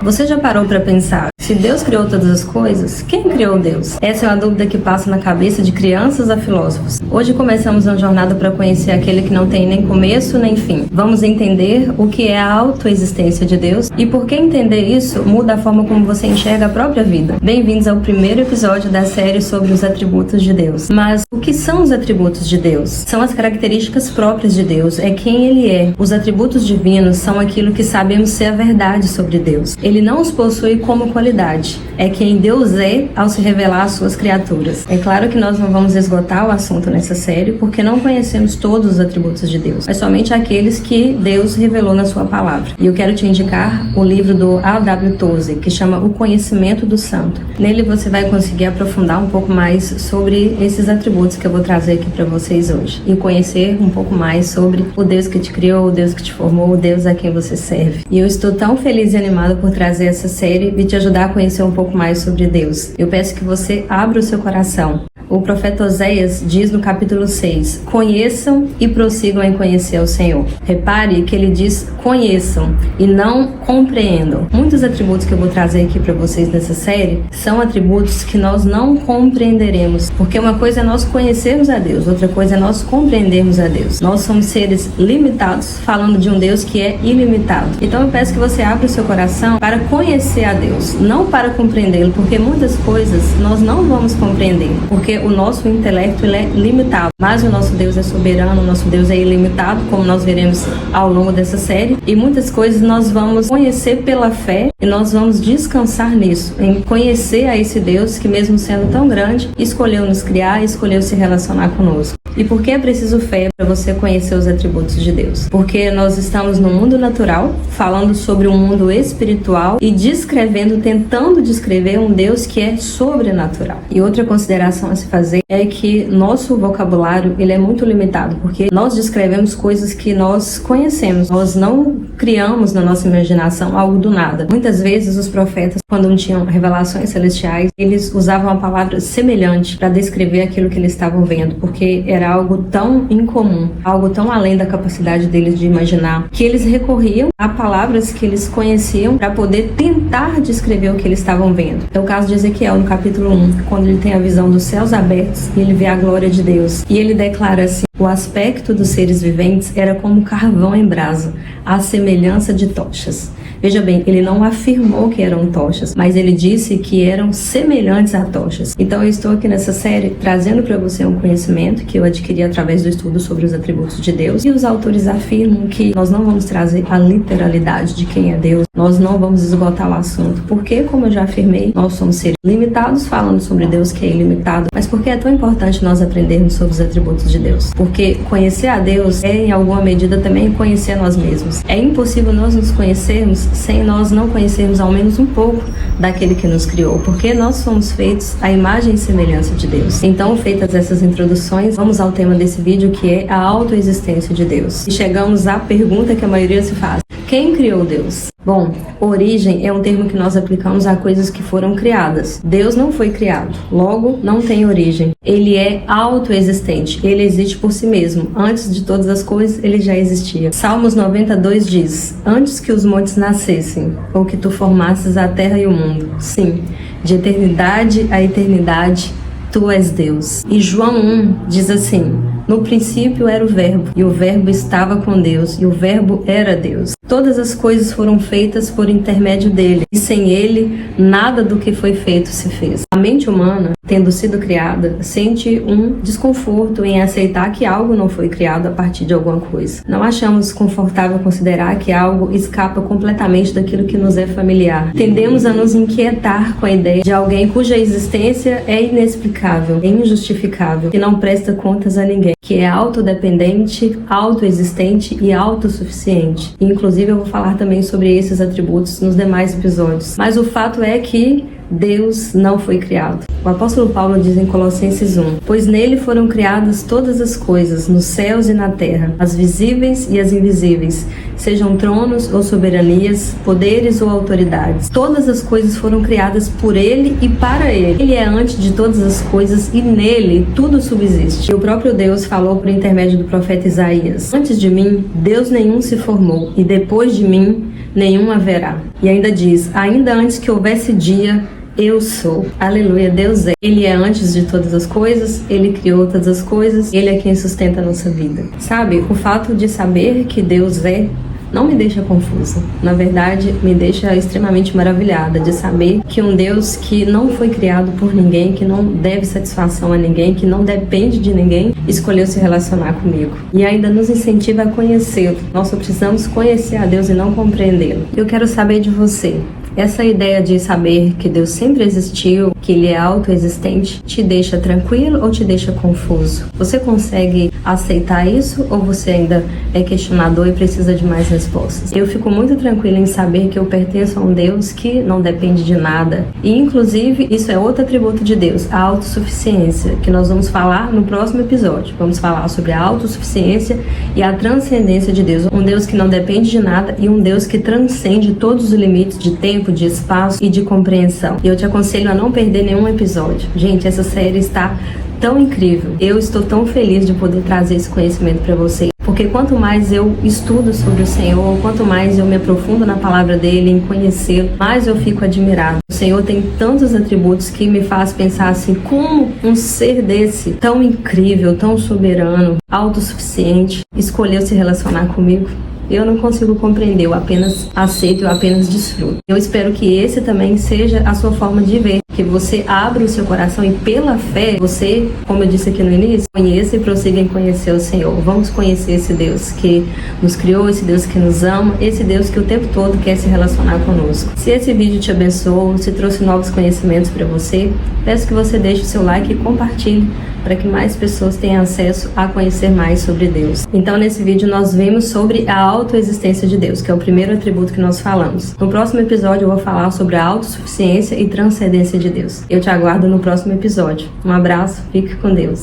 Você já parou para pensar, se Deus criou todas as coisas, quem criou Deus? Essa é uma dúvida que passa na cabeça de crianças a filósofos. Hoje começamos uma jornada para conhecer aquele que não tem nem começo nem fim. Vamos entender o que é a autoexistência de Deus e por que entender isso muda a forma como você enxerga a própria vida. Bem-vindos ao primeiro episódio da série sobre os atributos de Deus. Mas o que são os atributos de Deus? São as características próprias de Deus, é quem Ele é. Os atributos divinos são aquilo que sabemos ser a verdade sobre Deus. Ele não os possui como qualidade. É quem Deus é ao se revelar às suas criaturas. É claro que nós não vamos esgotar o assunto nessa série, porque não conhecemos todos os atributos de Deus, mas somente aqueles que Deus revelou na sua palavra. E eu quero te indicar o livro do A.W. Tozer, que chama O Conhecimento do Santo. Nele você vai conseguir aprofundar um pouco mais sobre esses atributos que eu vou trazer aqui para vocês hoje. E conhecer um pouco mais sobre o Deus que te criou, o Deus que te formou, o Deus a quem você serve. E eu estou tão feliz e animada por trazer essa série e te ajudar a conhecer um pouco mais sobre Deus. Eu peço que você abra o seu coração. O profeta Oséias diz no capítulo 6, conheçam e prossigam em conhecer o Senhor. Repare que ele diz conheçam e não compreendam. Muitos atributos que eu vou trazer aqui para vocês nessa série são atributos que nós não compreenderemos, porque uma coisa é nós conhecermos a Deus, outra coisa é nós compreendermos a Deus. Nós somos seres limitados, falando de um Deus que é ilimitado. Então eu peço que você abra o seu coração para conhecer a Deus, não para compreendê-lo, porque muitas coisas nós não vamos compreender, porque o nosso intelecto ele é limitado, mas o nosso Deus é soberano, o nosso Deus é ilimitado, como nós veremos ao longo dessa série, e muitas coisas nós vamos conhecer pela fé e nós vamos descansar nisso, em conhecer a esse Deus que, mesmo sendo tão grande, escolheu nos criar e escolheu se relacionar conosco. E por que é preciso fé para você conhecer os atributos de Deus? Porque nós estamos no mundo natural, falando sobre um mundo espiritual e descrevendo, tentando descrever um Deus que é sobrenatural. E outra consideração a se fazer é que nosso vocabulário ele é muito limitado, porque nós descrevemos coisas que nós conhecemos, nós não criamos na nossa imaginação algo do nada. Muitas vezes os profetas, quando tinham revelações celestiais, eles usavam a palavra semelhante para descrever aquilo que eles estavam vendo, porque era algo tão incomum, algo tão além da capacidade deles de imaginar, que eles recorriam a palavras que eles conheciam para poder tentar descrever o que eles estavam vendo. É o caso de Ezequiel no capítulo 1, quando ele tem a visão dos céus abertos e ele vê a glória de Deus. E ele declara assim: o aspecto dos seres viventes era como carvão em brasa, à semelhança de tochas. Veja bem, ele não afirmou que eram tochas, mas ele disse que eram semelhantes a tochas. Então eu estou aqui nessa série trazendo para você um conhecimento que eu adquiri através do estudo sobre os atributos de Deus. E os autores afirmam que nós não vamos trazer a literalidade de quem é Deus, nós não vamos esgotar o assunto, porque, como eu já afirmei, nós somos seres limitados falando sobre Deus que é ilimitado. Mas por que é tão importante nós aprendermos sobre os atributos de Deus? Porque conhecer a Deus é, em alguma medida, também conhecer a nós mesmos. É impossível nós nos conhecermos sem nós não conhecermos ao menos um pouco daquele que nos criou, porque nós somos feitos à imagem e semelhança de Deus. Então, feitas essas introduções, vamos ao tema desse vídeo, que é a autoexistência de Deus. E chegamos à pergunta que a maioria se faz: quem criou Deus? Bom, origem é um termo que nós aplicamos a coisas que foram criadas. Deus não foi criado, logo não tem origem. Ele é autoexistente, ele existe por si mesmo. Antes de todas as coisas, ele já existia. Salmos 92 diz: antes que os montes nascessem, ou que tu formasses a terra e o mundo. Sim, de eternidade a eternidade, tu és Deus. E João 1 diz assim: no princípio era o Verbo, e o Verbo estava com Deus, e o Verbo era Deus. Todas as coisas foram feitas por intermédio dele, e sem ele, nada do que foi feito se fez. A mente humana, tendo sido criada, sente um desconforto em aceitar que algo não foi criado a partir de alguma coisa. Não achamos confortável considerar que algo escapa completamente daquilo que nos é familiar. Tendemos a nos inquietar com a ideia de alguém cuja existência é inexplicável, é injustificável, que não presta contas a ninguém, que é autodependente, autoexistente e autossuficiente. Inclusive eu vou falar também sobre esses atributos nos demais episódios. Mas o fato é que Deus não foi criado. O apóstolo Paulo diz em Colossenses 1: pois nele foram criadas todas as coisas, nos céus e na terra, as visíveis e as invisíveis, sejam tronos ou soberanias, poderes ou autoridades. Todas as coisas foram criadas por ele e para ele. Ele é antes de todas as coisas e nele tudo subsiste. E o próprio Deus falou por intermédio do profeta Isaías: antes de mim, Deus nenhum se formou, e depois de mim, nenhum haverá. E ainda diz, ainda antes que houvesse dia, eu sou. Aleluia, Deus é. Ele é antes de todas as coisas, Ele criou todas as coisas, Ele é quem sustenta a nossa vida. Sabe, o fato de saber que Deus é, não me deixa confusa. Na verdade, me deixa extremamente maravilhada de saber que um Deus que não foi criado por ninguém, que não deve satisfação a ninguém, que não depende de ninguém, escolheu se relacionar comigo. E ainda nos incentiva a conhecê-lo. Nós só precisamos conhecer a Deus e não compreendê-lo. Eu quero saber de você. Essa ideia de saber que Deus sempre existiu, que Ele é autoexistente, te deixa tranquilo ou te deixa confuso? Você consegue aceitar isso ou você ainda é questionador e precisa de mais respostas? Eu fico muito tranquila em saber que eu pertenço a um Deus que não depende de nada. E inclusive isso é outro atributo de Deus, a autossuficiência, que nós vamos falar no próximo episódio. Vamos falar sobre a autossuficiência e a transcendência de Deus. Um Deus que não depende de nada e um Deus que transcende todos os limites de tempo, de espaço e de compreensão. E eu te aconselho a não perder nenhum episódio. Gente, essa série está tão incrível. Eu estou tão feliz de poder trazer esse conhecimento para você. Porque quanto mais eu estudo sobre o Senhor, quanto mais eu me aprofundo na palavra dele, em conhecê-lo, mais eu fico admirado. O Senhor tem tantos atributos que me faz pensar assim, como um ser desse, tão incrível, tão soberano, autossuficiente, escolheu se relacionar comigo? Eu não consigo compreender, eu apenas aceito, eu apenas desfruto. Eu espero que esse também seja a sua forma de ver, que você abra o seu coração e pela fé, você, como eu disse aqui no início, conheça e prossiga em conhecer o Senhor. Vamos conhecer esse Deus que nos criou, esse Deus que nos ama, esse Deus que o tempo todo quer se relacionar conosco. Se esse vídeo te abençoou, se trouxe novos conhecimentos para você, peço que você deixe o seu like e compartilhe para que mais pessoas tenham acesso a conhecer mais sobre Deus. Então, nesse vídeo nós vimos sobre a autoexistência de Deus, que é o primeiro atributo que nós falamos. No próximo episódio eu vou falar sobre a autossuficiência e transcendência de Deus. Eu te aguardo no próximo episódio. Um abraço, fique com Deus.